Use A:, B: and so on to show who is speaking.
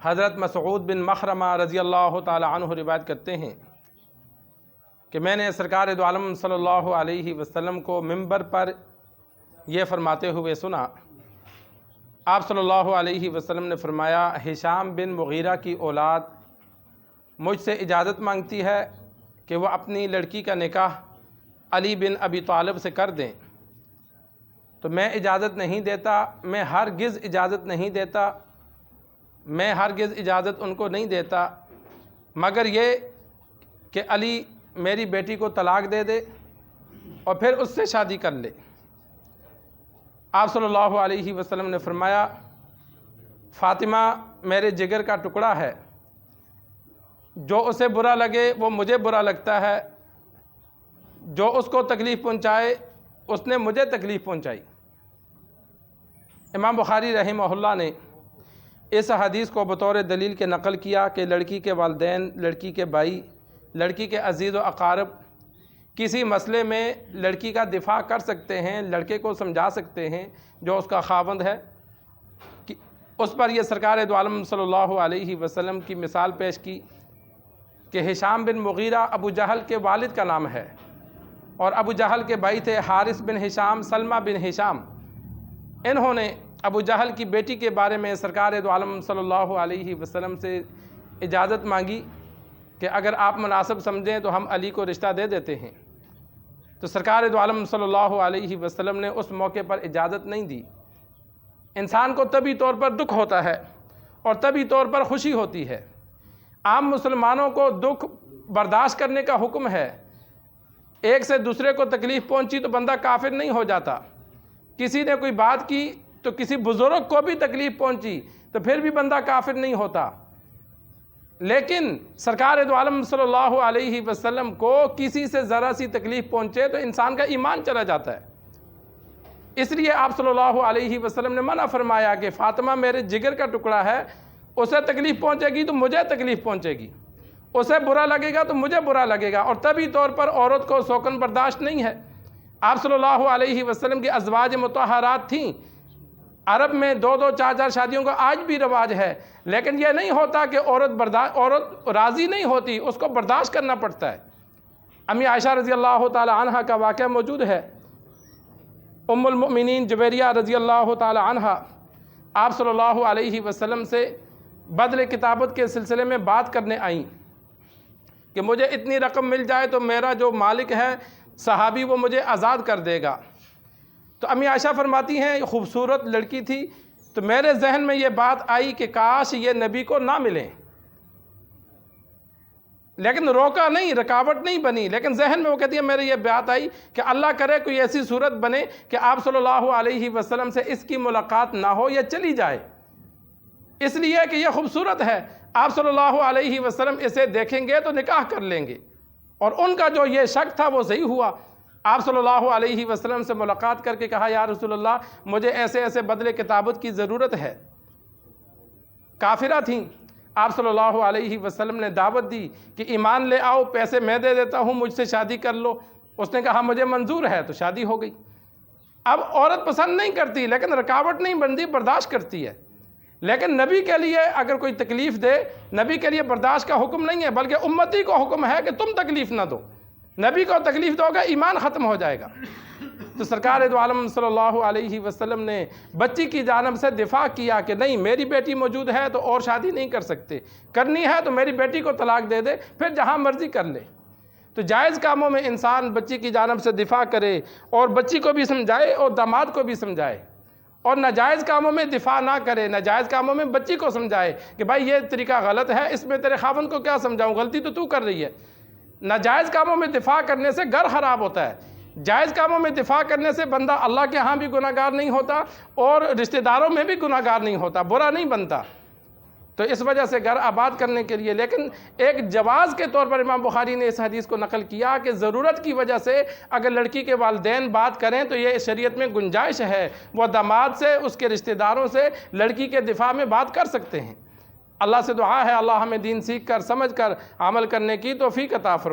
A: حضرت مسعود بن مخرمہ رضی اللہ تعالی عنہ روایت کرتے ہیں کہ میں نے سرکار دو عالم صلی اللہ علیہ وسلم کو منبر پر یہ فرماتے ہوئے سنا۔ آپ صلی اللہ علیہ وسلم نے فرمایا، ہشام بن مغیرہ کی اولاد مجھ سے اجازت مانگتی ہے کہ وہ اپنی لڑکی کا نکاح علی بن ابی طالب سے کر دیں، تو میں اجازت نہیں دیتا، میں ہرگز اجازت ان کو نہیں دیتا مگر یہ کہ علی میری بیٹی کو طلاق دے دے اور پھر اس سے شادی کر لے۔ آپ صلی اللہ علیہ وسلم نے فرمایا، فاطمہ میرے جگر کا ٹکڑا ہے، جو اسے برا لگے وہ مجھے برا لگتا ہے، جو اس کو تکلیف پہنچائے اس نے مجھے تکلیف پہنچائی۔ امام بخاری رحمہ اللہ نے اس حدیث کو بطور دلیل کے نقل کیا کہ لڑکی کے والدین، لڑکی کے بھائی، لڑکی کے عزیز و اقارب کسی مسئلے میں لڑکی کا دفاع کر سکتے ہیں، لڑکے کو سمجھا سکتے ہیں جو اس کا خاوند ہے۔ اس پر یہ سرکار دو عالم صلی اللہ علیہ وسلم کی مثال پیش کی کہ ہشام بن مغیرہ ابو جہل کے والد کا نام ہے، اور ابو جہل کے بھائی تھے حارث بن ہشام، سلمہ بن ہشام۔ انہوں نے ابو جہل کی بیٹی کے بارے میں سرکار دو عالم صلی اللہ علیہ وسلم سے اجازت مانگی کہ اگر آپ مناسب سمجھیں تو ہم علی کو رشتہ دے دیتے ہیں، تو سرکار دو عالم صلی اللہ علیہ وسلم نے اس موقع پر اجازت نہیں دی۔ انسان کو طبعی طور پر دکھ ہوتا ہے اور طبعی طور پر خوشی ہوتی ہے۔ عام مسلمانوں کو دکھ برداشت کرنے کا حکم ہے۔ ایک سے دوسرے کو تکلیف پہنچی تو بندہ کافر نہیں ہو جاتا، کسی نے کوئی بات کی تو کسی بزرگ کو بھی تکلیف پہنچی تو پھر بھی بندہ کافر نہیں ہوتا، لیکن سرکار دو عالم صلی اللہ علیہ وسلم کو کسی سے ذرا سی تکلیف پہنچے تو انسان کا ایمان چلا جاتا ہے۔ اس لیے آپ صلی اللہ علیہ وسلم نے منع فرمایا کہ فاطمہ میرے جگر کا ٹکڑا ہے، اسے تکلیف پہنچے گی تو مجھے تکلیف پہنچے گی، اسے برا لگے گا تو مجھے برا لگے گا، اور طبعی طور پر عورت کو سوکن برداشت نہیں ہے۔ آپ صلی اللہ علیہ وسلم کی ازواج مطہرات تھیں، عرب میں 2-2 4-4 شادیوں کا آج بھی رواج ہے، لیکن یہ نہیں ہوتا کہ عورت راضی نہیں ہوتی، اس کو برداشت کرنا پڑتا ہے۔ امی عائشہ رضی اللہ تعالی عنہ کا واقعہ موجود ہے۔ ام المؤمنین جویریہ رضی اللہ تعالی عنہ آپ صلی اللہ علیہ وسلم سے بدل کتابت کے سلسلے میں بات کرنے آئیں کہ مجھے اتنی رقم مل جائے تو میرا جو مالک ہے صحابی وہ مجھے آزاد کر دے گا۔ تو امی عائشہ فرماتی ہیں خوبصورت لڑکی تھی، تو میرے ذہن میں یہ بات آئی کہ کاش یہ نبی کو نہ ملیں، لیکن روکا نہیں، رکاوٹ نہیں بنی، لیکن ذہن میں وہ کہتی ہے میرے یہ بات آئی کہ اللہ کرے کوئی ایسی صورت بنے کہ آپ صلی اللہ علیہ وسلم سے اس کی ملاقات نہ ہو یا چلی جائے، اس لیے کہ یہ خوبصورت ہے، آپ صلی اللہ علیہ وسلم اسے دیکھیں گے تو نکاح کر لیں گے۔ اور ان کا جو یہ شک تھا وہ صحیح ہوا۔ آپ صلی اللہ علیہ وسلم سے ملاقات کر کے کہا، یا رسول اللہ مجھے ایسے ایسے بدل کتابت کی ضرورت ہے۔ کافرہ تھیں، آپ صلی اللہ علیہ وسلم نے دعوت دی کہ ایمان لے آؤ، پیسے میں دے دیتا ہوں، مجھ سے شادی کر لو۔ اس نے کہا مجھے منظور ہے، تو شادی ہو گئی۔ اب عورت پسند نہیں کرتی لیکن رکاوٹ نہیں بنتی، برداشت کرتی ہے۔ لیکن نبی کے لیے اگر کوئی تکلیف دے، نبی کے لیے برداشت کا حکم نہیں ہے، بلکہ امتی کو حکم ہے کہ تم تکلیف نہ دو۔ نبی کو تکلیف دو گا ایمان ختم ہو جائے گا۔ تو سرکار دو عالم صلی اللہ علیہ وسلم نے بچی کی جانب سے دفاع کیا کہ نہیں، میری بیٹی موجود ہے تو اور شادی نہیں کر سکتے، کرنی ہے تو میری بیٹی کو طلاق دے دے، پھر جہاں مرضی کر لے۔ تو جائز کاموں میں انسان بچی کی جانب سے دفاع کرے اور بچی کو بھی سمجھائے اور داماد کو بھی سمجھائے، اور ناجائز کاموں میں دفاع نہ کرے، ناجائز کاموں میں بچی کو سمجھائے کہ بھائی یہ طریقہ غلط ہے، اس میں تیرے خاوند کو کیا سمجھاؤں، غلطی تو تو کر رہی ہے۔ ناجائز کاموں میں دفاع کرنے سے گھر خراب ہوتا ہے، جائز کاموں میں دفاع کرنے سے بندہ اللہ کے ہاں بھی گناہگار نہیں ہوتا اور رشتہ داروں میں بھی گناہگار نہیں ہوتا، برا نہیں بنتا۔ تو اس وجہ سے گھر آباد کرنے کے لیے، لیکن ایک جواز کے طور پر امام بخاری نے اس حدیث کو نقل کیا کہ ضرورت کی وجہ سے اگر لڑکی کے والدین بات کریں تو یہ شریعت میں گنجائش ہے، وہ داماد سے، اس کے رشتہ داروں سے لڑکی کے دفاع میں بات کر سکتے ہیں۔ اللہ سے دعا ہے اللہ ہمیں دین سیکھ کر، سمجھ کر عمل کرنے کی توفیق عطا فرمائے۔